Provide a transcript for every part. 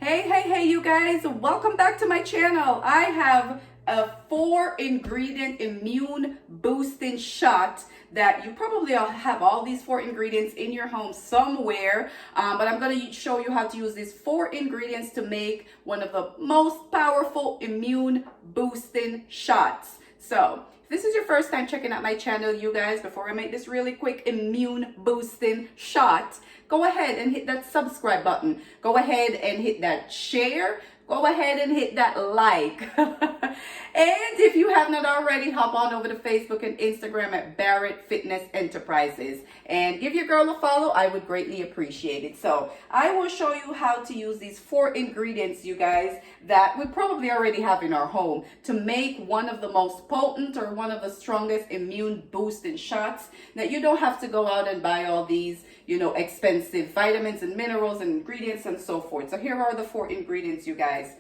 Hey, you guys, welcome back to my channel. I have a 4-ingredient immune boosting shot that you probably all have all these 4 ingredients in your home somewhere, but I'm going to show you how to use these 4 ingredients to make one of the most powerful immune boosting shots. So if this is your first time checking out my channel, you guys, before I make this really quick immune boosting shot, go ahead and hit that subscribe button. Go ahead and hit that share. Go ahead and hit that like. And if you have not already, hop on over to Facebook and Instagram at Barrett Fitness Enterprises and give your girl a follow. I would greatly appreciate it. So I will show you how to use these 4 ingredients, you guys, that we probably already have in our home to make one of the most potent or one of the strongest immune boosting shots that you don't have to go out and buy all these, expensive vitamins and minerals and ingredients and so forth. So here are the 4 ingredients, you guys.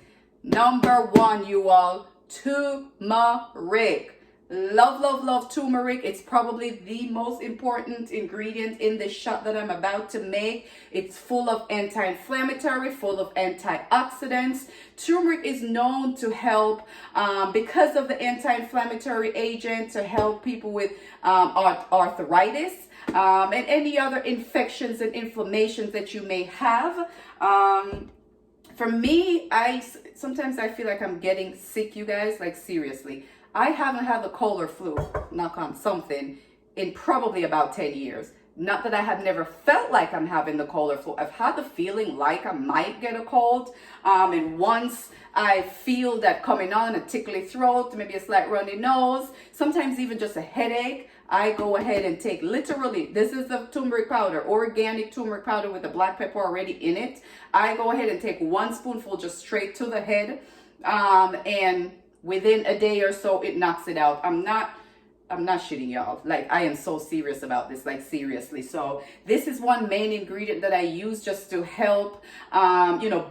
Number 1, you all, turmeric. Love turmeric. It's probably the most important ingredient in the shot that I'm about to make. It's full of anti-inflammatory, full of antioxidants. Turmeric is known to help, because of the anti-inflammatory agent, to help people with arthritis and any other infections and inflammations that you may have. For me, sometimes I feel like I'm getting sick, you guys, like seriously. I haven't had the cold or flu, knock on something, in probably about 10 years. Not that I have never felt like I'm having the cold or flu. I've had the feeling like I might get a cold. And once I feel that coming on, a tickly throat, maybe a slight runny nose, sometimes even just a headache, I go ahead and take, literally, this is the turmeric powder, organic turmeric powder with the black pepper already in it. I go ahead and take 1 spoonful just straight to the head. And within a day or so, it knocks it out. I'm not shitting y'all. Like, I am so serious about this, like seriously. So this is one main ingredient that I use just to help,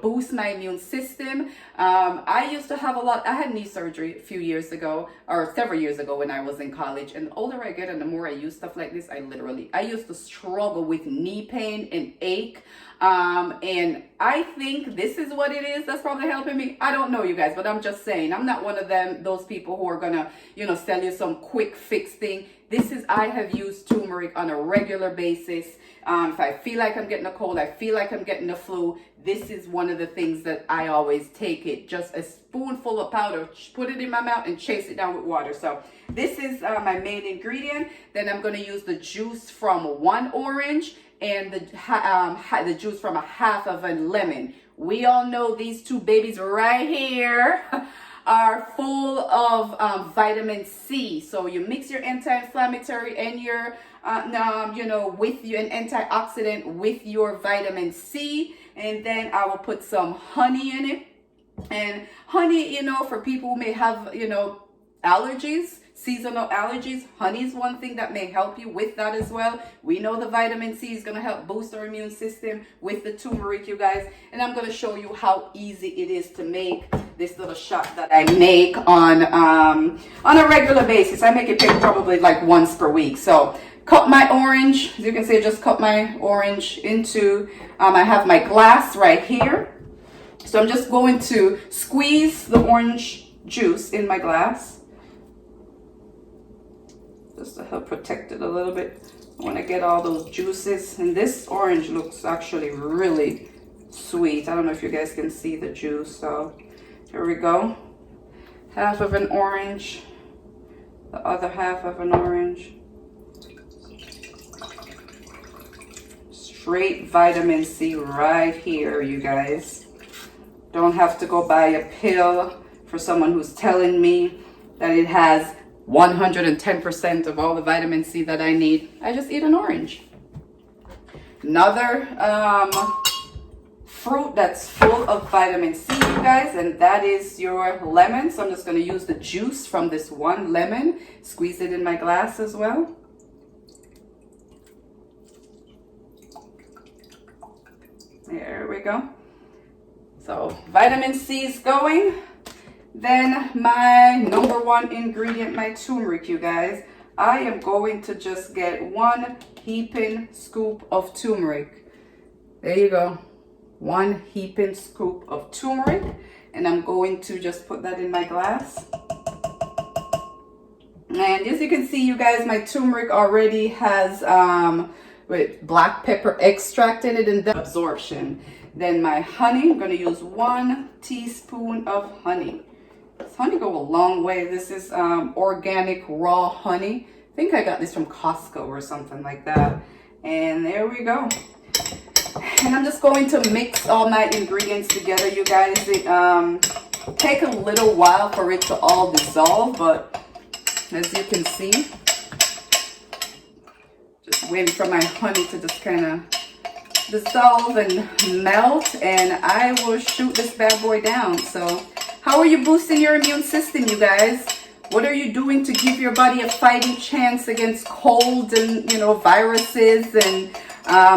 boost my immune system. I used to have I had knee surgery a few years ago, or several years ago when I was in college. And the older I get and the more I use stuff like this, I used to struggle with knee pain and ache. And I think this is what it is that's probably helping me. I don't know, you guys, but I'm just saying, I'm not one of those people who are gonna, sell you some quick fix thing. I have used turmeric on a regular basis. If I feel like I'm getting a cold, I feel like I'm getting a flu, this is one of the things that I always take it. Just a spoonful of powder, put it in my mouth and chase it down with water. So this is my main ingredient. Then I'm going to use the juice from 1 orange and the juice from a half of a lemon. We all know these 2 babies right here are full of vitamin C. So you mix your anti-inflammatory and your with an antioxidant with your vitamin C, and then I will put some honey in it. And honey, for people who may have allergies, seasonal allergies, honey is one thing that may help you with that as well. We know the vitamin C is going to help boost our immune system with the turmeric, you guys. And I'm going to show you how easy it is to make this little shot that I make on a regular basis. I make it probably like once per week. So cut my orange, as you can see, just cut my orange into, I have my glass right here. So I'm just going to squeeze the orange juice in my glass, just to help protect it a little bit. I want to get all those juices. And this orange looks actually really sweet. I don't know if you guys can see the juice. So here we go. Half of an orange, the other half of an orange. Straight vitamin C right here, you guys. Don't have to go buy a pill for someone who's telling me that it has 110% of all the vitamin C that I need. I just eat an orange. Another fruit that's full of vitamin C, you guys, and that is your lemon. So I'm just going to use the juice from this 1 lemon, squeeze it in my glass as well. There we go. So vitamin C is going. Then my number 1 ingredient, my turmeric, you guys. I am going to just get 1 heaping scoop of turmeric. There you go. 1 heaping scoop of turmeric, and I'm going to just put that in my glass. And as you can see, you guys, my turmeric already has with black pepper extract in it and the absorption. Then my honey, I'm going to use 1 teaspoon of honey. This honey go a long way. This is organic raw honey. I think I got this from Costco or something like that. And there we go. And I'm just going to mix all my ingredients together, you guys. It take a little while for it to all dissolve, but as you can see, just waiting for my honey to just kind of dissolve and melt, and I will shoot this bad boy down. So how are you boosting your immune system, you guys? What are you doing to give your body a fighting chance against cold and, you know, viruses and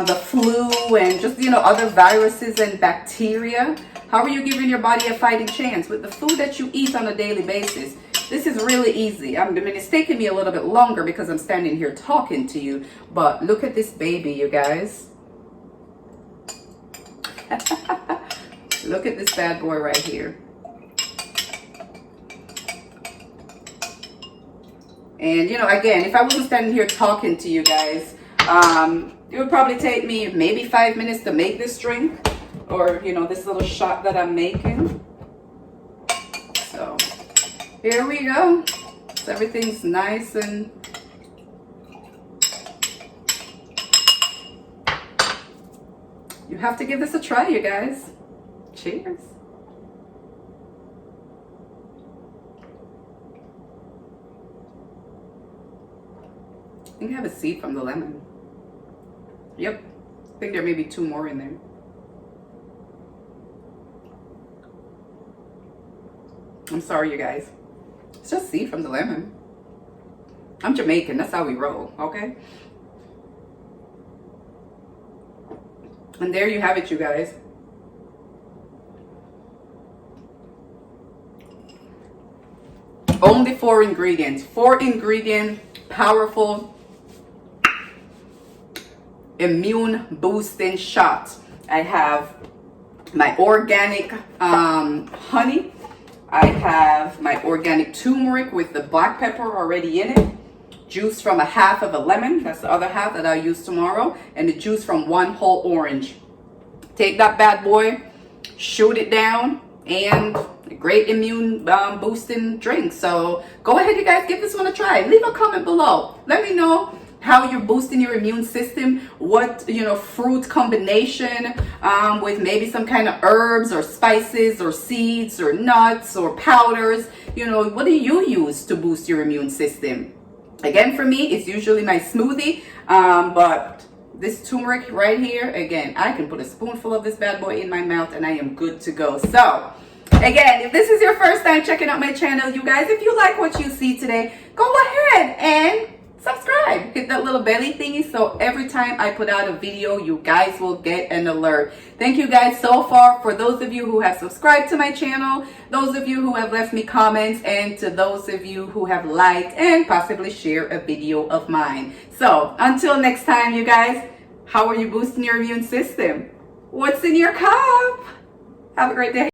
the flu and just, you know, other viruses and bacteria? How are you giving your body a fighting chance? With the food that you eat on a daily basis. This is really easy. I mean, it's taking me a little bit longer because I'm standing here talking to you, but look at this baby, you guys. Look at this bad boy right here. And, you know, again, if I wasn't standing here talking to you guys, it would probably take me maybe 5 minutes to make this drink, or, you know, this little shot that I'm making. So here we go. So everything's nice and you have to give this a try, you guys. Cheers. I think I have a seed from the lemon. Yep. I think there may be 2 more in there. I'm sorry, you guys. It's just seed from the lemon. I'm Jamaican. That's how we roll, okay? And there you have it, you guys. Only 4 ingredients. 4 ingredient, powerful immune boosting shot. I have my organic honey. I have my organic turmeric with the black pepper already in it. Juice from a half of a lemon. That's the other half that I'll use tomorrow. And the juice from 1 whole orange. Take that bad boy, shoot it down, and a great immune boosting drink. So go ahead, you guys, give this one a try. Leave a comment below. Let me know how you're boosting your immune system, what, you know, fruit combination with maybe some kind of herbs or spices or seeds or nuts or powders. You know, what do you use to boost your immune system? Again, for me, it's usually my smoothie, but this turmeric right here, again, I can put a spoonful of this bad boy in my mouth and I am good to go. So again, if this is your first time checking out my channel, you guys, if you like what you see today, go ahead and subscribe. Hit that little belly thingy so every time I put out a video, you guys will get an alert. Thank you guys so far for those of you who have subscribed to my channel, those of you who have left me comments, and to those of you who have liked and possibly shared a video of mine. So until next time, you guys, how are you boosting your immune system? What's in your cup? Have a great day.